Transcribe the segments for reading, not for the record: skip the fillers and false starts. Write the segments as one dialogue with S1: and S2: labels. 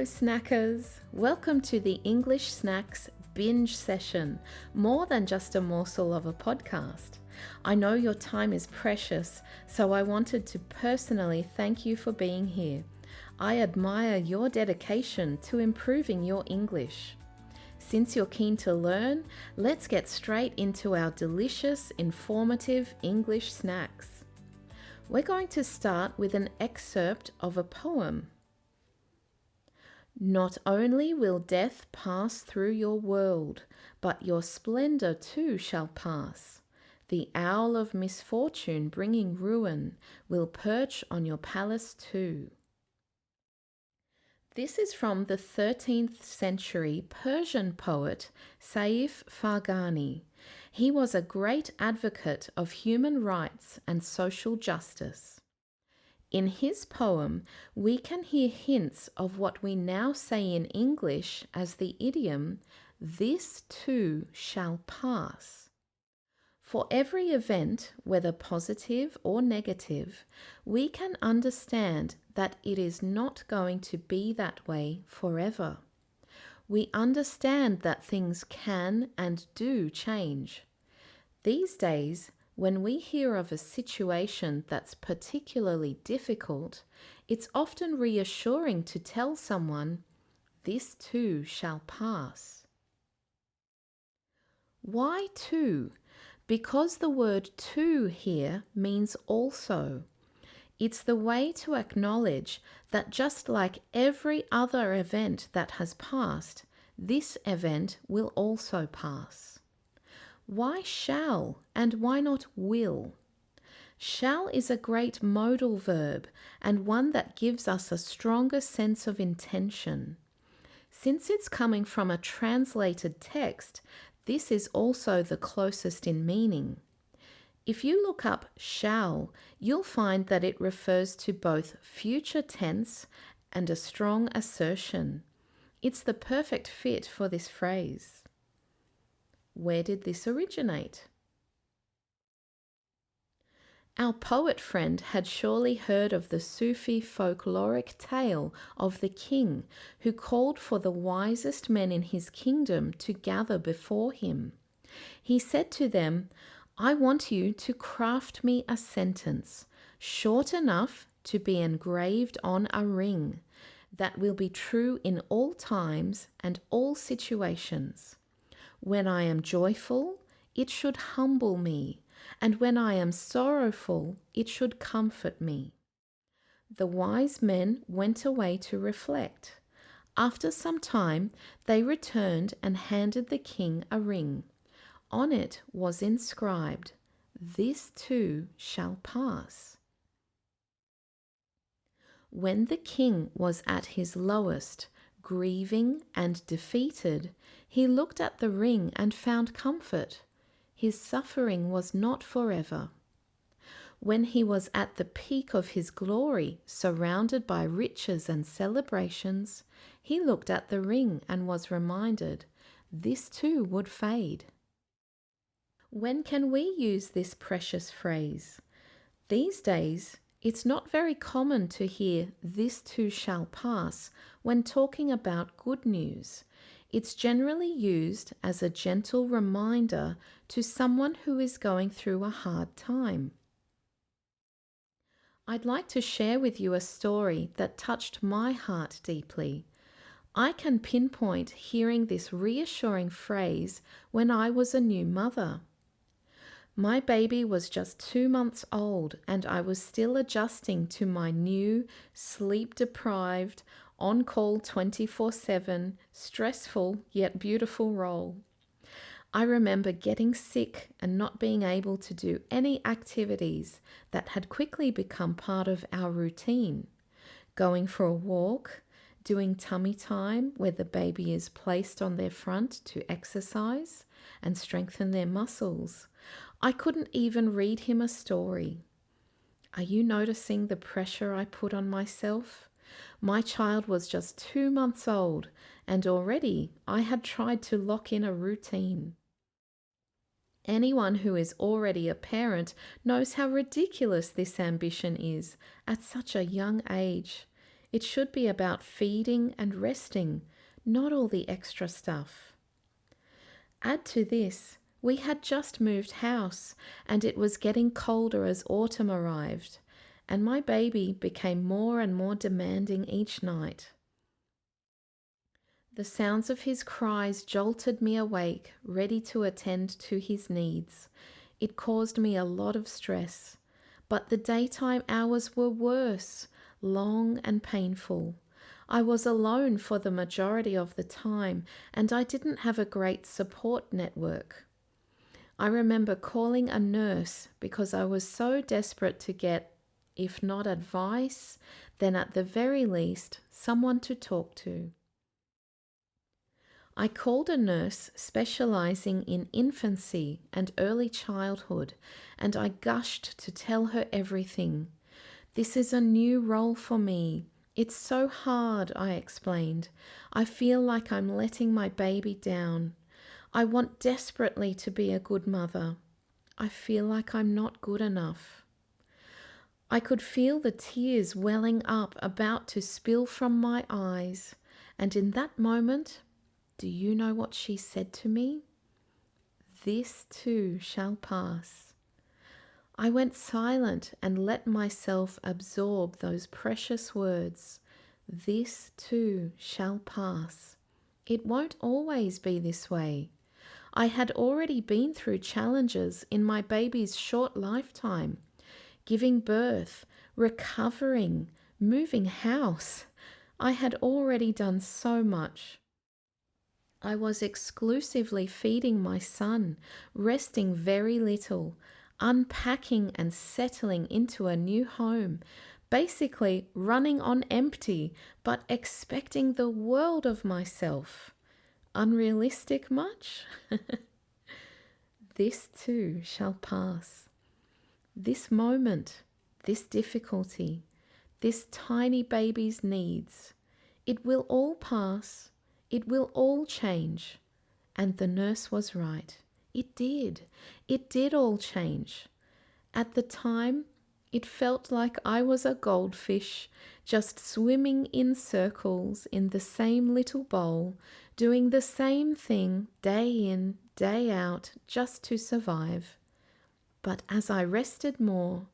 S1: Hello snackers! Welcome to the English Snacks Binge session, more than just a morsel of a podcast. I know your time is precious, so I wanted to personally thank you for being here. I admire your dedication to improving your English. Since you're keen to learn, let's get straight into our delicious, informative English snacks. We're going to start with an excerpt of a poem. Not only will death pass through your world, but your splendor too shall pass. The owl of misfortune bringing ruin will perch on your palace too. This is from the 13th century Persian poet Saif Farghani. He was a great advocate of human rights and social justice. In his poem, we can hear hints of what we now say in English as the idiom, "This too shall pass." For every event, whether positive or negative, we can understand that it is not going to be that way forever. We understand that things can and do change. These days, when we hear of a situation that's particularly difficult, it's often reassuring to tell someone, "This too shall pass." Why too? Because the word too here means also. It's the way to acknowledge that just like every other event that has passed, this event will also pass. Why shall and why not will? Shall is a great modal verb and one that gives us a stronger sense of intention. Since it's coming from a translated text, this is also the closest in meaning. If you look up shall, you'll find that it refers to both future tense and a strong assertion. It's the perfect fit for this phrase. Where did this originate? Our poet friend had surely heard of the Sufi folkloric tale of the king who called for the wisest men in his kingdom to gather before him. He said to them, "I want you to craft me a sentence, short enough to be engraved on a ring, that will be true in all times and all situations. When I am joyful, it should humble me, and when I am sorrowful, it should comfort me." The wise men went away to reflect. After some time, they returned and handed the king a ring. On it was inscribed, "This too shall pass." When the king was at his lowest, grieving and defeated, he looked at the ring and found comfort. His suffering was not forever. When he was at the peak of his glory, surrounded by riches and celebrations, he looked at the ring and was reminded, this too would fade. When can we use this precious phrase? These days, it's not very common to hear "this too shall pass" when talking about good news. It's generally used as a gentle reminder to someone who is going through a hard time. I'd like to share with you a story that touched my heart deeply. I can pinpoint hearing this reassuring phrase when I was a new mother. My baby was just 2 months old and I was still adjusting to my new, sleep-deprived, on-call 24/7, stressful yet beautiful role. I remember getting sick and not being able to do any activities that had quickly become part of our routine. Going for a walk, doing tummy time where the baby is placed on their front to exercise and strengthen their muscles. I couldn't even read him a story. Are you noticing the pressure I put on myself? My child was just 2 months old, and already I had tried to lock in a routine. Anyone who is already a parent knows how ridiculous this ambition is at such a young age. It should be about feeding and resting, not all the extra stuff. Add to this, we had just moved house and it was getting colder as autumn arrived, and my baby became more and more demanding each night. The sounds of his cries jolted me awake, ready to attend to his needs. It caused me a lot of stress, but the daytime hours were worse, long and painful. I was alone for the majority of the time, and I didn't have a great support network. I remember calling a nurse because I was so desperate to get, if not advice, then at the very least, someone to talk to. I called a nurse specializing in infancy and early childhood, and I gushed to tell her everything. This is a new role for me. It's so hard, I explained. I feel like I'm letting my baby down. I want desperately to be a good mother. I feel like I'm not good enough. I could feel the tears welling up, about to spill from my eyes, and in that moment, do you know what she said to me? This too shall pass. I went silent and let myself absorb those precious words. This too shall pass. It won't always be this way. I had already been through challenges in my baby's short lifetime, giving birth, recovering, moving house. I had already done so much. I was exclusively feeding my son, resting very little, unpacking and settling into a new home, basically running on empty, but expecting the world of myself. Unrealistic much? This too shall pass. This moment, this difficulty, this tiny baby's needs, it will all pass. It will all change. And the nurse was right. It did. It did all change. At the time, it felt like I was a goldfish, just swimming in circles in the same little bowl, doing the same thing day in, day out, just to survive. But as I rested more,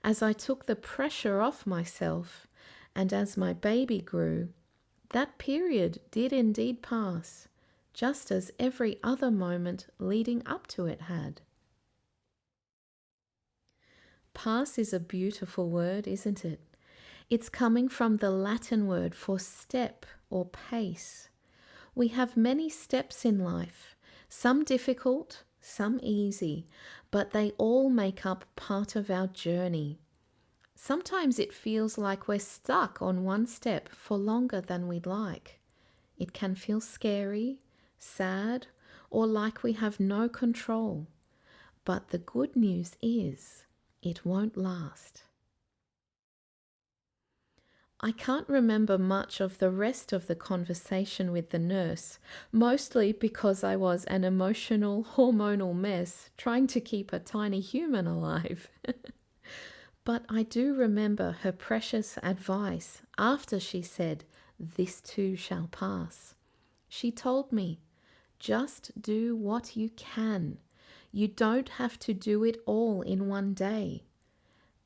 S1: as I took the pressure off myself, and as my baby grew, that period did indeed pass, just as every other moment leading up to it had. Pass is a beautiful word, isn't it? It's coming from the Latin word for step or pace. We have many steps in life, some difficult, some easy, but they all make up part of our journey. Sometimes it feels like we're stuck on one step for longer than we'd like. It can feel scary, sad, or like we have no control. But the good news is, it won't last. I can't remember much of the rest of the conversation with the nurse, mostly because I was an emotional, hormonal mess trying to keep a tiny human alive. But I do remember her precious advice after she said, "This too shall pass." She told me, just do what you can. You don't have to do it all in one day.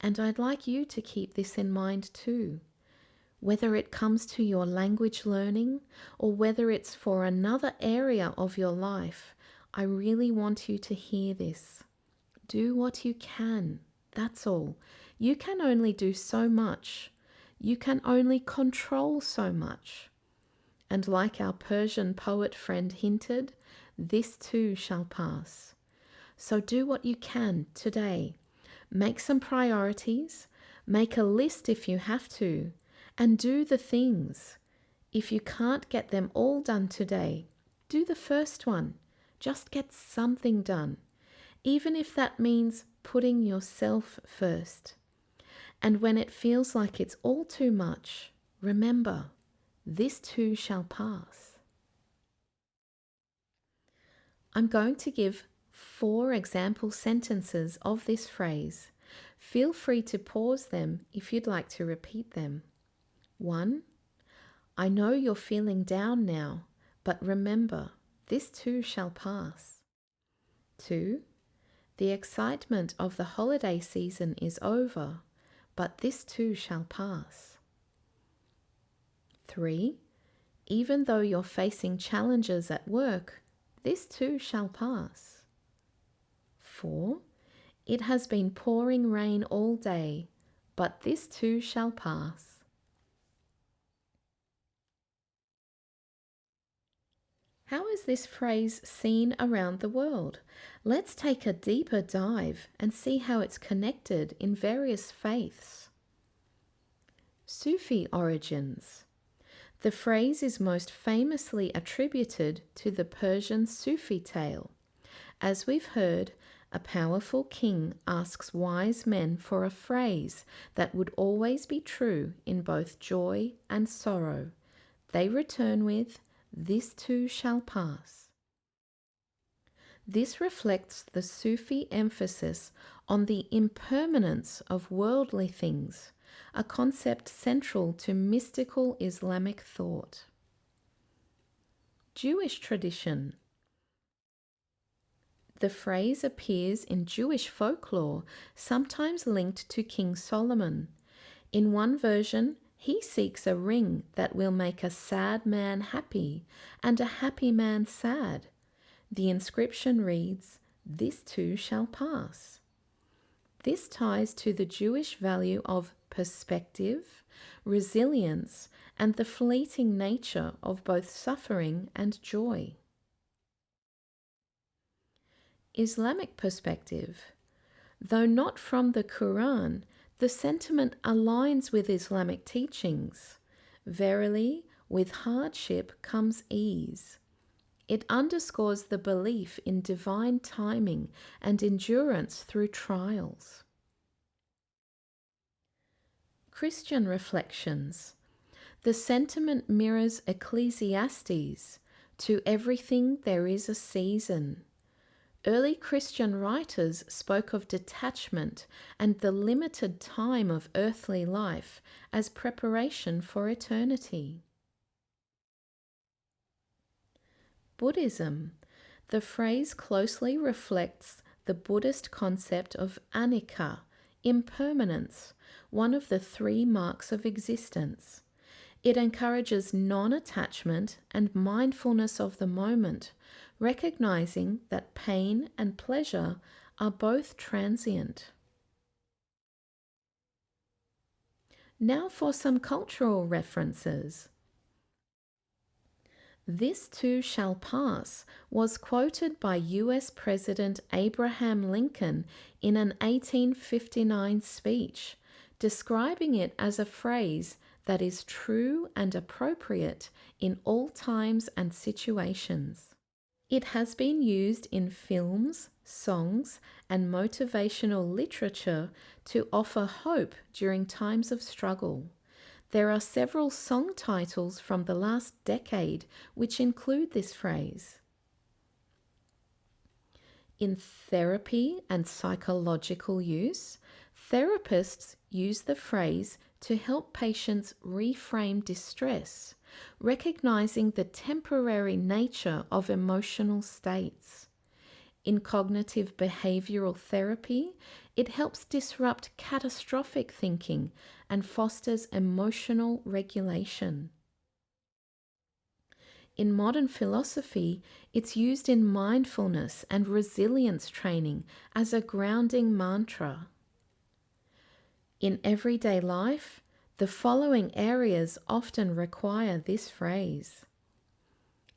S1: And I'd like you to keep this in mind too. Whether it comes to your language learning or whether it's for another area of your life, I really want you to hear this. Do what you can. That's all. You can only do so much. You can only control so much. And like our Persian poet friend hinted, this too shall pass. So do what you can today. Make some priorities. Make a list if you have to. And do the things. If you can't get them all done today, do the first one. Just get something done. Even if that means putting yourself first. And when it feels like it's all too much, remember, this too shall pass. I'm going to give 4 example sentences of this phrase. Feel free to pause them if you'd like to repeat them. 1. I know you're feeling down now, but remember, this too shall pass. 2. The excitement of the holiday season is over, but this too shall pass. 3. Even though you're facing challenges at work, this too shall pass. 4. It has been pouring rain all day, but this too shall pass. How is this phrase seen around the world? Let's take a deeper dive and see how it's connected in various faiths. Sufi origins. The phrase is most famously attributed to the Persian Sufi tale. As we've heard, a powerful king asks wise men for a phrase that would always be true in both joy and sorrow. They return with, "This too shall pass." This reflects the Sufi emphasis on the impermanence of worldly things, a concept central to mystical Islamic thought. Jewish tradition. The phrase appears in Jewish folklore, sometimes linked to King Solomon. In one version, he seeks a ring that will make a sad man happy and a happy man sad. The inscription reads, "This too shall pass." This ties to the Jewish value of perspective, resilience, and the fleeting nature of both suffering and joy. Islamic perspective. Though not from the Quran, the sentiment aligns with Islamic teachings. Verily, with hardship comes ease. It underscores the belief in divine timing and endurance through trials. Christian reflections. The sentiment mirrors Ecclesiastes, "To everything there is a season." Early Christian writers spoke of detachment and the limited time of earthly life as preparation for eternity. Buddhism. The phrase closely reflects the Buddhist concept of anicca, impermanence, one of the 3 marks of existence. It encourages non-attachment and mindfulness of the moment, recognizing that pain and pleasure are both transient. Now for some cultural references. "This too shall pass" was quoted by US President Abraham Lincoln in an 1859 speech, describing it as a phrase that is true and appropriate in all times and situations. It has been used in films, songs, and motivational literature to offer hope during times of struggle. There are several song titles from the last decade which include this phrase. In therapy and psychological use, therapists use the phrase to help patients reframe distress, recognizing the temporary nature of emotional states. In cognitive behavioral therapy, it helps disrupt catastrophic thinking and fosters emotional regulation. In modern philosophy, it's used in mindfulness and resilience training as a grounding mantra. In everyday life, the following areas often require this phrase.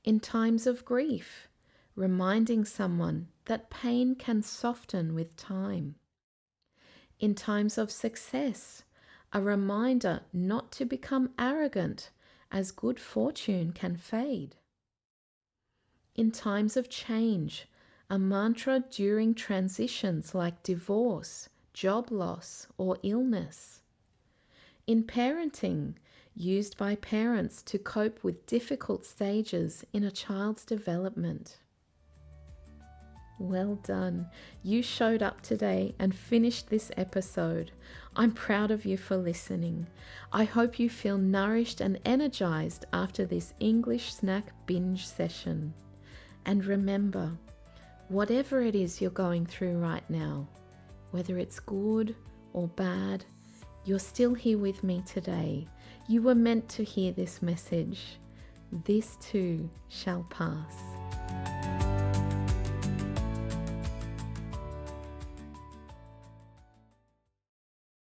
S1: In times of grief, reminding someone that pain can soften with time. In times of success, a reminder not to become arrogant, as good fortune can fade. In times of change, a mantra during transitions like divorce, job loss, or illness. In parenting, used by parents to cope with difficult stages in a child's development. Well done. You showed up today and finished this episode. I'm proud of you for listening. I hope you feel nourished and energized after this English snack binge session. And remember, whatever it is you're going through right now, whether it's good or bad, you're still here with me today. You were meant to hear this message. This too shall pass.